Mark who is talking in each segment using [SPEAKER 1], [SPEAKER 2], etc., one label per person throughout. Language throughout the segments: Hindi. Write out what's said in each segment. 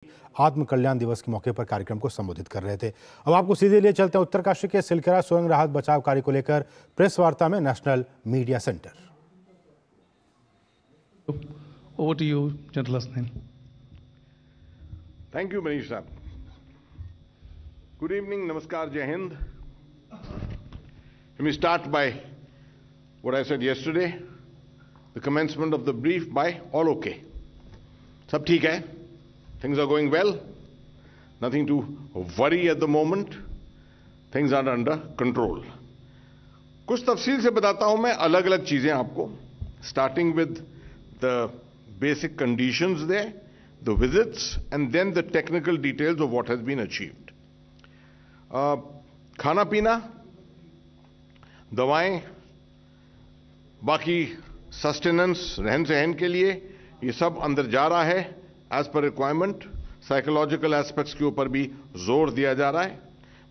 [SPEAKER 1] आत्म कल्याण दिवस के मौके पर कार्यक्रम को संबोधित कर रहे थे। अब आपको सीधे लिए चलते हैं उत्तरकाशी के सिलखेरा स्वयं राहत बचाव कार्य को लेकर प्रेस वार्ता में national media centre.
[SPEAKER 2] Over to you, General Hasnain.
[SPEAKER 3] Thank you, Manish Saab. Good evening, Namaskar, Jai Hind. Let me start by what I said yesterday, the commencement of the brief by all okay. Sab theek hai, things are going well, nothing to worry at the moment, things are under control. कुछ तफसील से बताता हूं मैं अलग अलग चीजें आपको, starting with the basic conditions there, the visits, and then the technical details of what has been achieved. खाना पीना, दवाएं, बाकी सस्टेनेंस, रहन सहन के लिए ये सब अंदर जा रहा है as per requirement. Psychological aspects के ऊपर भी जोर दिया जा रहा है।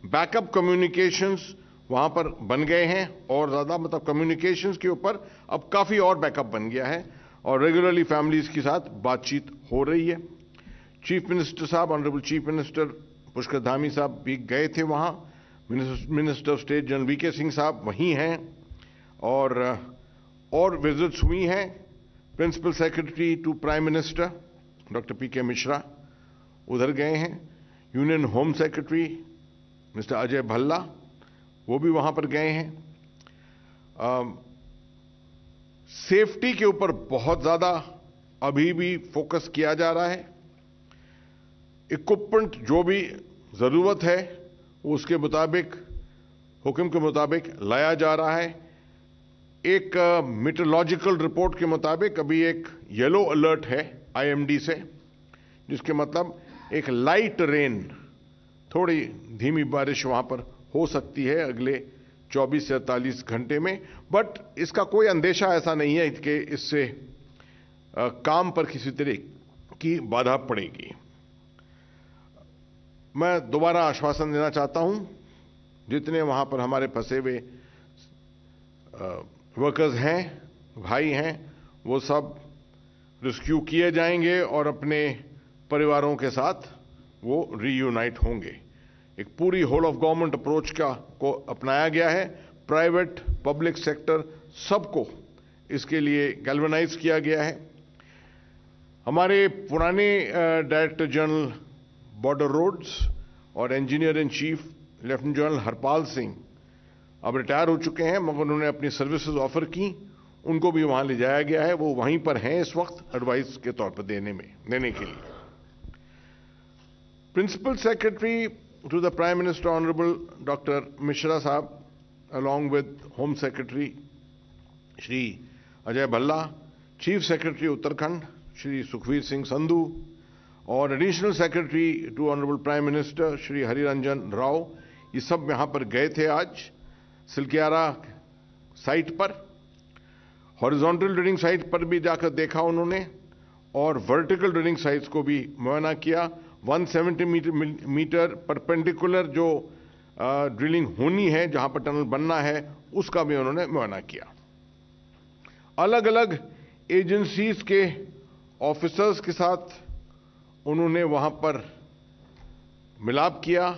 [SPEAKER 3] बैकअप कम्युनिकेशंस वहां पर बन गए हैं और ज्यादा, मतलब कम्युनिकेशंस के ऊपर अब काफी और बैकअप बन गया है और रेगुलरली फैमिलीज के साथ बातचीत हो रही है। चीफ मिनिस्टर साहब, honourable chief minister Pushkar Dhami साहब भी गए थे वहां। Minister of state general VK Singh साहब वहीं हैं और विजिट्स हुई हैं। Principal secretary to prime minister doctor PK Mishra उधर गए हैं। Union home secretary mister Ajay Bhalla वो भी वहां पर गए हैं। सेफ्टी के ऊपर बहुत ज्यादा अभी भी फोकस किया जा रहा है। इक्विपमेंट जो भी जरूरत है उसके मुताबिक, हुक्म के मुताबिक लाया जा रहा है। एक मीटरोलॉजिकल रिपोर्ट के मुताबिक अभी एक येलो अलर्ट है आईएमडी से, जिसके मतलब एक लाइट रेन, थोड़ी धीमी बारिश वहां पर हो सकती है अगले 24 से 48 घंटे में, बट इसका कोई अंदेशा ऐसा नहीं है कि इससे काम पर किसी तरह की बाधा पड़ेगी। मैं दोबारा आश्वासन देना चाहता हूं, जितने वहां पर हमारे फंसे हुए वर्कर्स हैं, भाई हैं, वो सब रेस्क्यू किए जाएंगे और अपने परिवारों के साथ वो रीयूनाइट होंगे। एक पूरी होल ऑफ गवर्नमेंट अप्रोच को अपनाया गया है। प्राइवेट, पब्लिक सेक्टर सबको इसके लिए गैल्वेनाइज किया गया है। हमारे पुराने डायरेक्टर जनरल बॉर्डर रोड्स और engineer in chief lieutenant general Harpal Singh अब रिटायर हो चुके हैं, मगर उन्होंने अपनी सर्विसेज ऑफर की, उनको भी वहां ले जाया गया है। वो वहीं पर हैं इस वक्त एडवाइस के तौर पर देने के लिए। Principal secretary to the Prime Minister, Honorable Dr. Mishra Sahab, along with Home Secretary Shri Ajay Bhalla, Chief Secretary Uttarakhand Shri Sukhveer Singh Sandhu, और Additional Secretary to Honorable Prime Minister Shri Hari Ranjan Rao, ये सब यहाँ पर गए थे आज सिलखेरा साइट पर। हॉरिजॉन्टल ड्रिलिंग साइट पर भी जाकर देखा उन्होंने और वर्टिकल ड्रिलिंग साइट्स को भी मुआयना किया। 170 मीटर परपेंडिकुलर जो ड्रिलिंग होनी है, जहां पर टनल बनना है, उसका भी उन्होंने मुआयना किया। अलग अलग एजेंसीज के ऑफिसर्स के साथ उन्होंने वहां पर मिलाप किया,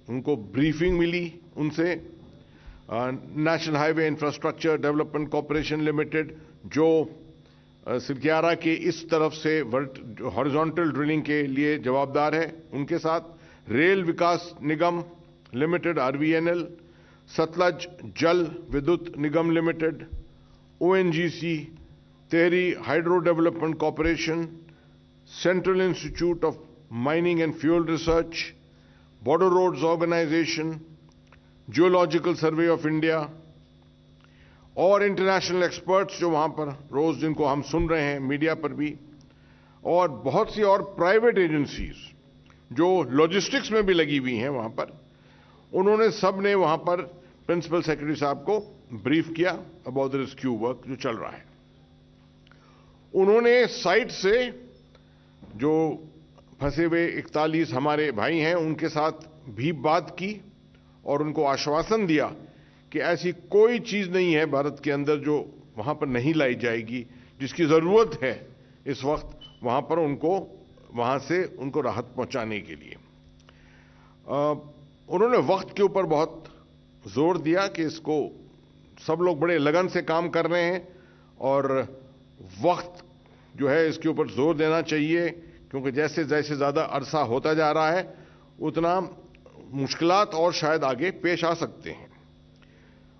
[SPEAKER 3] उनको ब्रीफिंग मिली उनसे। National highway infrastructure development corporation limited जो सिलखेरा के इस तरफ से हॉरिजॉन्टल ड्रिलिंग के लिए जवाबदार है, उनके साथ Rail Vikas Nigam limited RVNL, Satluj Jal Vidyut Nigam limited, ONGC, Tehri hydro development corporation, central institute of mining and fuel research, border roads organisation, geological survey of India और इंटरनेशनल एक्सपर्ट्स जो वहां पर रोज जिनको हम सुन रहे हैं मीडिया पर भी, और बहुत सी और प्राइवेट एजेंसीज जो लॉजिस्टिक्स में भी लगी हुई हैं वहां पर, उन्होंने सब ने वहां पर प्रिंसिपल सेक्रेटरी साहब को ब्रीफ किया अबाउट द रेस्क्यू वर्क जो चल रहा है। उन्होंने साइट से जो फंसे हुए 41 हमारे भाई हैं उनके साथ भी बात की और उनको आश्वासन दिया कि ऐसी कोई चीज नहीं है भारत के अंदर जो वहां पर नहीं लाई जाएगी, जिसकी जरूरत है इस वक्त वहां पर उनको वहां से उनको राहत पहुंचाने के लिए। उन्होंने वक्त के ऊपर बहुत जोर दिया कि इसको सब लोग बड़े लगन से काम कर रहे हैं और वक्त जो है इसके ऊपर जोर देना चाहिए, क्योंकि जैसे जैसे ज्यादा अरसा होता जा रहा है उतना मुश्किलात और शायद आगे पेश आ सकते हैं।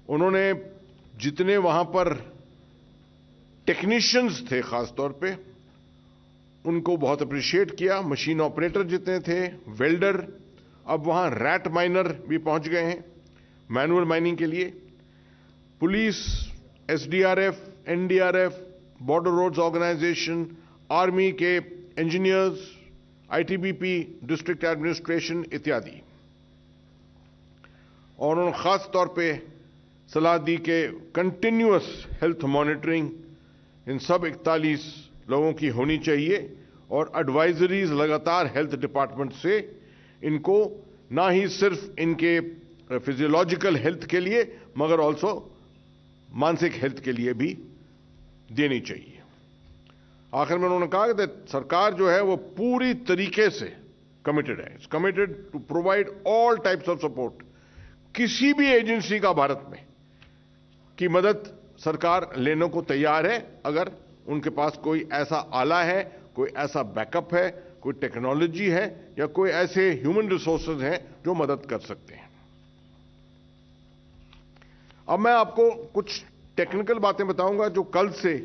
[SPEAKER 3] उन्होंने जितने वहां पर टेक्नीशियंस थे खासतौर पे उनको बहुत अप्रिशिएट किया। मशीन ऑपरेटर जितने थे, वेल्डर, अब वहां रैट माइनर भी पहुंच गए हैं मैनुअल माइनिंग के लिए। Police, SDRF, NDRF, border roads organisation, army के इंजीनियर्स, आईटीबीपी, डिस्ट्रिक्ट एडमिनिस्ट्रेशन इत्यादि। और उन्होंने खास तौर पे सलाह दी कि कंटिन्यूअस हेल्थ मॉनिटरिंग इन सब 41 लोगों की होनी चाहिए और एडवाइजरीज लगातार हेल्थ डिपार्टमेंट से इनको ना ही सिर्फ इनके फिजियोलॉजिकल हेल्थ के लिए मगर ऑल्सो मानसिक हेल्थ के लिए भी देनी चाहिए। आखिर में उन्होंने कहा कि सरकार जो है वो पूरी तरीके से कमिटेड है, it's committed to provide all types of support. किसी भी एजेंसी का भारत में की मदद सरकार लेने को तैयार है अगर उनके पास कोई ऐसा आला है, कोई ऐसा बैकअप है, कोई टेक्नोलॉजी है या कोई ऐसे ह्यूमन रिसोर्सेज हैं जो मदद कर सकते हैं। अब मैं आपको कुछ टेक्निकल बातें बताऊंगा जो कल से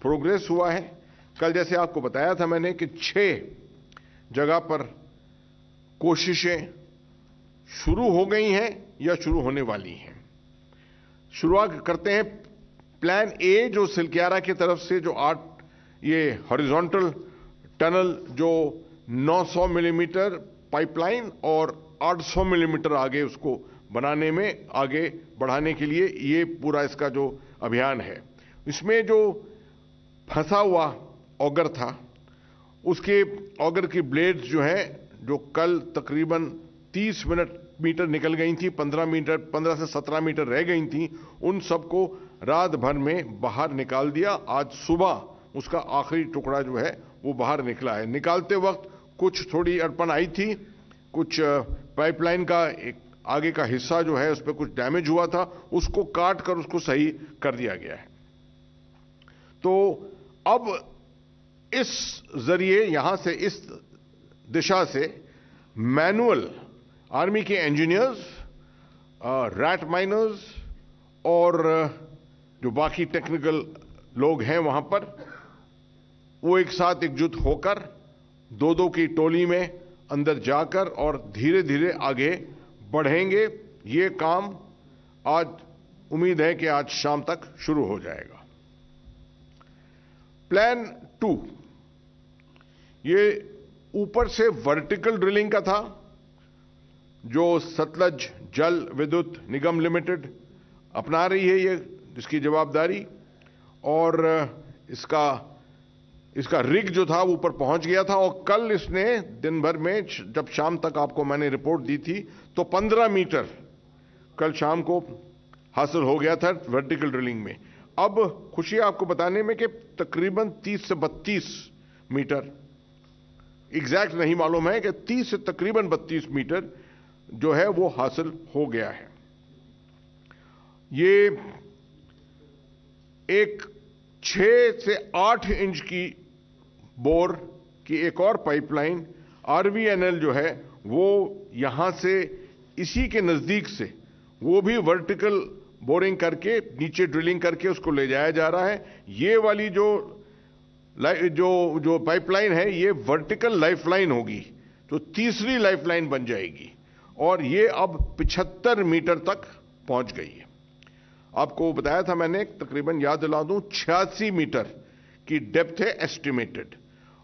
[SPEAKER 3] प्रोग्रेस हुआ है। कल जैसे आपको बताया था मैंने कि 6 जगह पर कोशिशें शुरू हो गई हैं या शुरू होने वाली हैं। शुरुआत करते हैं प्लान ए, जो सिलक्यारा की तरफ से जो 8 ये हॉरिजॉन्टल टनल जो 900 मिलीमीटर पाइपलाइन और 800 मिलीमीटर आगे उसको बनाने में आगे बढ़ाने के लिए ये पूरा इसका जो अभियान है। इसमें जो फंसा हुआ ऑगर था उसके ऑगर की ब्लेड्स जो हैं जो कल तकरीबन 30 मीटर निकल गई थी, 15 से 17 मीटर रह गई थी, उन सबको रात भर में बाहर निकाल दिया। आज सुबह उसका आखिरी टुकड़ा जो है वो बाहर निकला है। निकालते वक्त कुछ थोड़ी अड़पन आई थी, कुछ पाइपलाइन का एक आगे का हिस्सा जो है उस पर कुछ डैमेज हुआ था, उसको काट कर उसको सही कर दिया गया है। तो अब इस जरिए यहां से इस दिशा से मैनुअल आर्मी के इंजीनियर्स, रैट माइनर्स और जो बाकी टेक्निकल लोग हैं वहां पर, वो एक साथ एकजुट होकर 2-2 की टोली में अंदर जाकर और धीरे धीरे आगे बढ़ेंगे। ये काम आज उम्मीद है कि आज शाम तक शुरू हो जाएगा। प्लान 2 ये ऊपर से वर्टिकल ड्रिलिंग का था जो सतलज जल विद्युत निगम लिमिटेड अपना रही है, ये इसकी जवाबदारी। और इसका रिग जो था वो ऊपर पहुंच गया था और कल इसने दिन भर में जब शाम तक आपको मैंने रिपोर्ट दी थी तो 15 मीटर कल शाम को हासिल हो गया था वर्टिकल ड्रिलिंग में। अब खुशी है आपको बताने में कि तकरीबन 30 से 32 मीटर, एग्जैक्ट नहीं मालूम है कि 30 से तकरीबन 32 मीटर जो है वो हासिल हो गया है। ये एक 6 से 8 इंच की बोर की एक और पाइपलाइन आरवीएनएल जो है वो यहां से इसी के नजदीक से वो भी वर्टिकल बोरिंग करके नीचे ड्रिलिंग करके उसको ले जाया जा रहा है। ये वाली जो पाइपलाइन है ये वर्टिकल लाइफलाइन होगी, तो तीसरी लाइफलाइन बन जाएगी और ये अब 75 मीटर तक पहुंच गई है। आपको बताया था मैंने, तकरीबन याद दिला दूं 86 मीटर की डेप्थ है एस्टिमेटेड,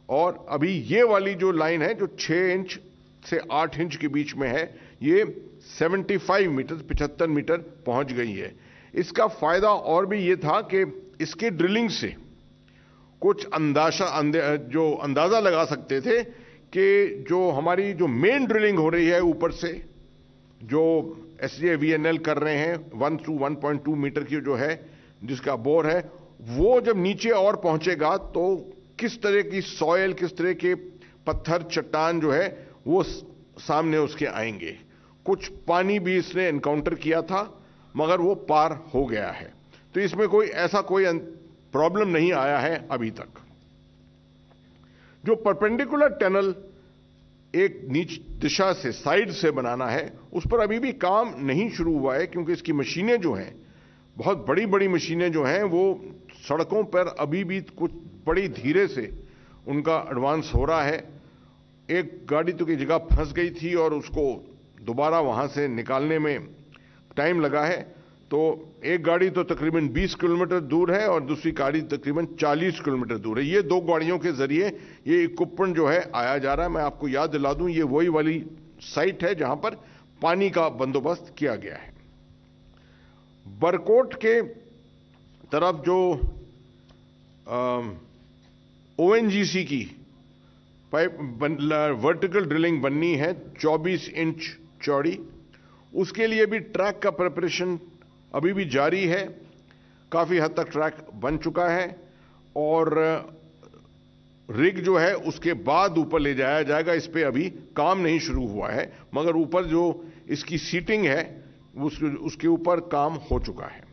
[SPEAKER 3] और अभी ये वाली जो लाइन है जो 6 इंच से 8 इंच के बीच में है ये 75 मीटर पहुंच गई है। इसका फायदा और भी ये था कि इसके ड्रिलिंग से कुछ अंदाजा लगा सकते थे कि जो हमारी जो मेन ड्रिलिंग हो रही है ऊपर से जो SJVNL कर रहे हैं 1 to 1.2 मीटर की जो है जिसका बोर है, वो जब नीचे और पहुंचेगा तो किस तरह की सॉयल, किस तरह के पत्थर चट्टान जो है वो सामने उसके आएंगे। कुछ पानी भी इसने एनकाउंटर किया था मगर वो पार हो गया है। तो इसमें कोई प्रॉब्लम नहीं आया है अभी तक। जो परपेंडिकुलर टनल एक नीच दिशा से साइड से बनाना है उस पर अभी भी काम नहीं शुरू हुआ है, क्योंकि इसकी मशीनें जो हैं, बहुत बड़ी बड़ी मशीनें जो हैं, वो सड़कों पर अभी भी कुछ बड़ी धीरे से उनका एडवांस हो रहा है। एक गाड़ी तो की जगह फंस गई थी और उसको दोबारा वहां से निकालने में टाइम लगा है। तो एक गाड़ी तो तकरीबन 20 किलोमीटर दूर है और दूसरी गाड़ी तकरीबन 40 किलोमीटर दूर है। ये 2 गाड़ियों के जरिए ये इक्विपमेंट जो है आया जा रहा है। मैं आपको याद दिला दूं, ये वही वाली साइट है जहां पर पानी का बंदोबस्त किया गया है। बरकोट के तरफ जो ओएनजीसी की पाइप वर्टिकल ड्रिलिंग बननी है 24 इंच चौड़ी, उसके लिए भी ट्रैक का प्रिपरेशन अभी भी जारी है। काफी हद तक ट्रैक बन चुका है और रिग जो है उसके बाद ऊपर ले जाया जाएगा। इस पे अभी काम नहीं शुरू हुआ है, मगर ऊपर जो इसकी सीटिंग है उसके ऊपर काम हो चुका है।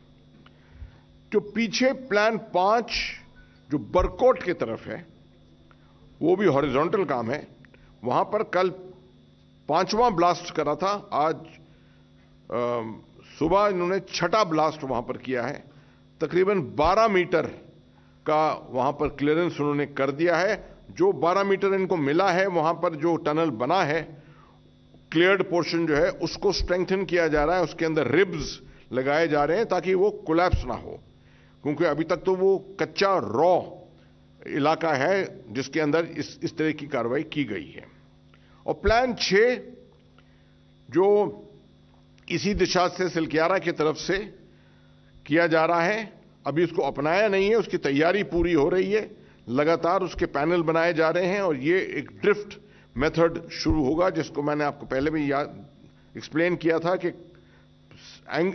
[SPEAKER 3] जो पीछे प्लान 5 जो बरकोट की तरफ है वो भी हॉरिजॉन्टल काम है। वहां पर कल 5वां ब्लास्ट करा था, आज सुबह इन्होंने 6ठा ब्लास्ट वहां पर किया है। तकरीबन 12 मीटर का वहां पर क्लियरेंस उन्होंने कर दिया है। जो 12 मीटर इनको मिला है वहां पर जो टनल बना है, क्लियर्ड पोर्शन जो है उसको स्ट्रेंथन किया जा रहा है। उसके अंदर रिब्स लगाए जा रहे हैं ताकि वो कोलैप्स ना हो, क्योंकि अभी तक तो वो कच्चा रॉ इलाका है जिसके अंदर इस तरह की कार्रवाई की गई है। और प्लान 6 जो इसी दिशा से सिलक्यारा की तरफ से किया जा रहा है, अभी उसको अपनाया नहीं है, उसकी तैयारी पूरी हो रही है। लगातार उसके पैनल बनाए जा रहे हैं और ये एक ड्रिफ्ट मेथड शुरू होगा, जिसको मैंने आपको पहले भी एक्सप्लेन किया था कि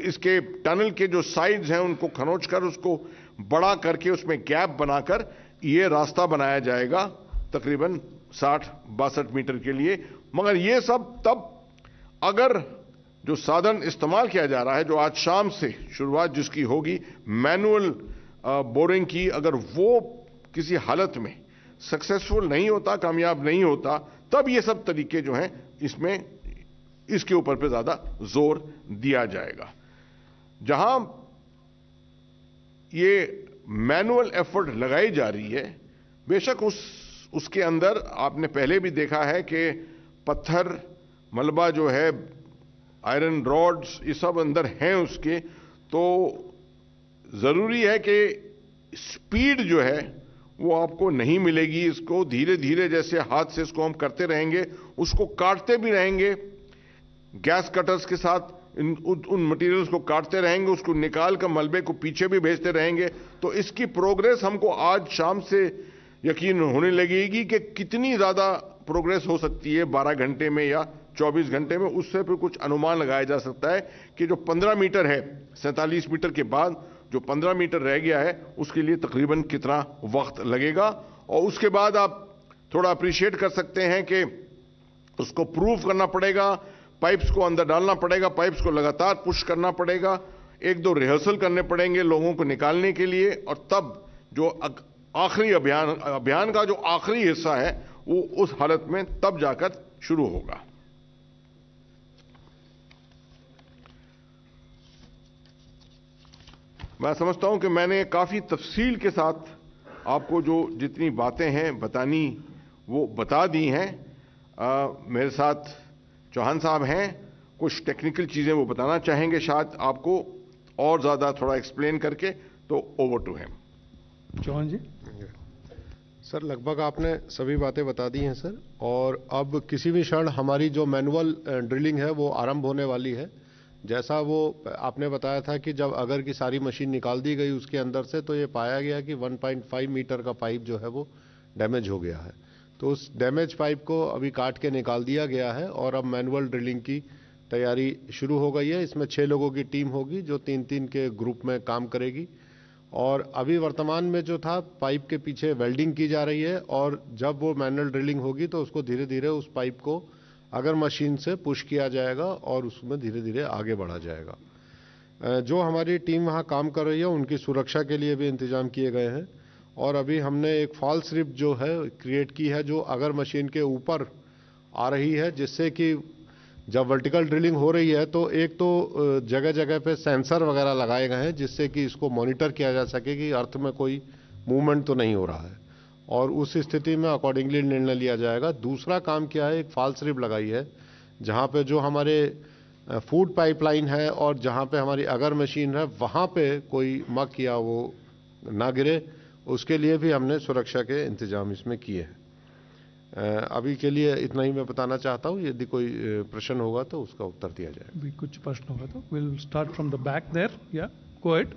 [SPEAKER 3] इसके टनल के जो साइड्स हैं उनको खरोंच कर उसको बड़ा करके उसमें गैप बनाकर ये रास्ता बनाया जाएगा तकरीबन 60-62 मीटर के लिए। मगर ये सब तब अगर जो साधन इस्तेमाल किया जा रहा है, जो आज शाम से शुरुआत जिसकी होगी मैनुअल बोरिंग की, अगर वो किसी हालत में सक्सेसफुल नहीं होता, कामयाब नहीं होता, तब ये सब तरीके जो हैं इसमें इसके ऊपर पे ज्यादा जोर दिया जाएगा। जहां ये मैनुअल एफर्ट लगाई जा रही है, बेशक उसके अंदर आपने पहले भी देखा है कि पत्थर मलबा जो है, आयरन रॉड्स, ये सब अंदर हैं उसके, तो जरूरी है कि स्पीड जो है वो आपको नहीं मिलेगी। इसको धीरे धीरे जैसे हाथ से इसको हम करते रहेंगे, उसको काटते भी रहेंगे, गैस कटर्स के साथ उन मटेरियल्स को काटते रहेंगे, उसको निकाल कर मलबे को पीछे भी भेजते रहेंगे। तो इसकी प्रोग्रेस हमको आज शाम से यकीन होने लगेगी कि कितनी ज्यादा प्रोग्रेस हो सकती है 12 घंटे में या 24 घंटे में। उससे फिर कुछ अनुमान लगाया जा सकता है कि जो 15 मीटर है, 47 मीटर के बाद जो 15 मीटर रह गया है, उसके लिए तकरीबन कितना वक्त लगेगा। और उसके बाद आप थोड़ा अप्रिशिएट कर सकते हैं कि उसको प्रूव करना पड़ेगा, पाइप्स को अंदर डालना पड़ेगा, पाइप्स को लगातार पुश करना पड़ेगा, 1-2 रिहर्सल करने पड़ेंगे लोगों को निकालने के लिए, और तब जो आखिरी अभियान का जो आखिरी हिस्सा है वो उस हालत में तब जाकर शुरू होगा। मैं समझता हूं कि मैंने काफी तफसील के साथ आपको जो जितनी बातें हैं बतानी वो बता दी हैं। मेरे साथ चौहान साहब हैं, कुछ टेक्निकल चीजें वो बताना चाहेंगे शायद आपको और ज्यादा थोड़ा एक्सप्लेन करके, तो over to him.
[SPEAKER 2] Chauhan ji.
[SPEAKER 4] Sir, लगभग आपने सभी बातें बता दी हैं सर, और अब किसी भी क्षण हमारी जो मैनुअल ड्रिलिंग है वो आरंभ होने वाली है। जैसा वो आपने बताया था कि जब अगर की सारी मशीन निकाल दी गई उसके अंदर से, तो ये पाया गया कि 1.5 मीटर का पाइप जो है वो डैमेज हो गया है। तो उस डैमेज पाइप को अभी काट के निकाल दिया गया है और अब मैनुअल ड्रिलिंग की तैयारी शुरू हो गई है। इसमें 6 लोगों की टीम होगी जो 3-3 के ग्रुप में काम करेगी, और अभी वर्तमान में जो था पाइप के पीछे वेल्डिंग की जा रही है और जब वो मैनुअल ड्रिलिंग होगी तो उसको धीरे धीरे उस पाइप को अगर मशीन से पुश किया जाएगा और उसमें धीरे धीरे आगे बढ़ा जाएगा। जो हमारी टीम वहाँ काम कर रही है उनकी सुरक्षा के लिए भी इंतजाम किए गए हैं और अभी हमने एक फॉल्स रिप जो है क्रिएट की है जो अगर मशीन के ऊपर आ रही है, जिससे कि जब वर्टिकल ड्रिलिंग हो रही है तो एक तो जगह जगह पे सेंसर वगैरह लगाए गए हैं जिससे कि इसको मॉनिटर किया जा सके कि अर्थ में कोई मूवमेंट तो नहीं हो रहा है और उस स्थिति में अकॉर्डिंगली निर्णय लिया जाएगा। दूसरा काम क्या है, एक फॉल्स रिप लगाई है जहां पे जो हमारे फूड पाइपलाइन है और जहां पे हमारी अगर मशीन है वहां पे कोई मक या वो ना गिरे, उसके लिए भी हमने सुरक्षा के इंतजाम इसमें किए हैं। अभी के लिए इतना ही मैं बताना चाहता हूँ, यदि कोई प्रश्न होगा तो उसका उत्तर दिया जाएगा।
[SPEAKER 2] भी कुछ प्रश्न होगा तो will start from the back there, या गो अहेड।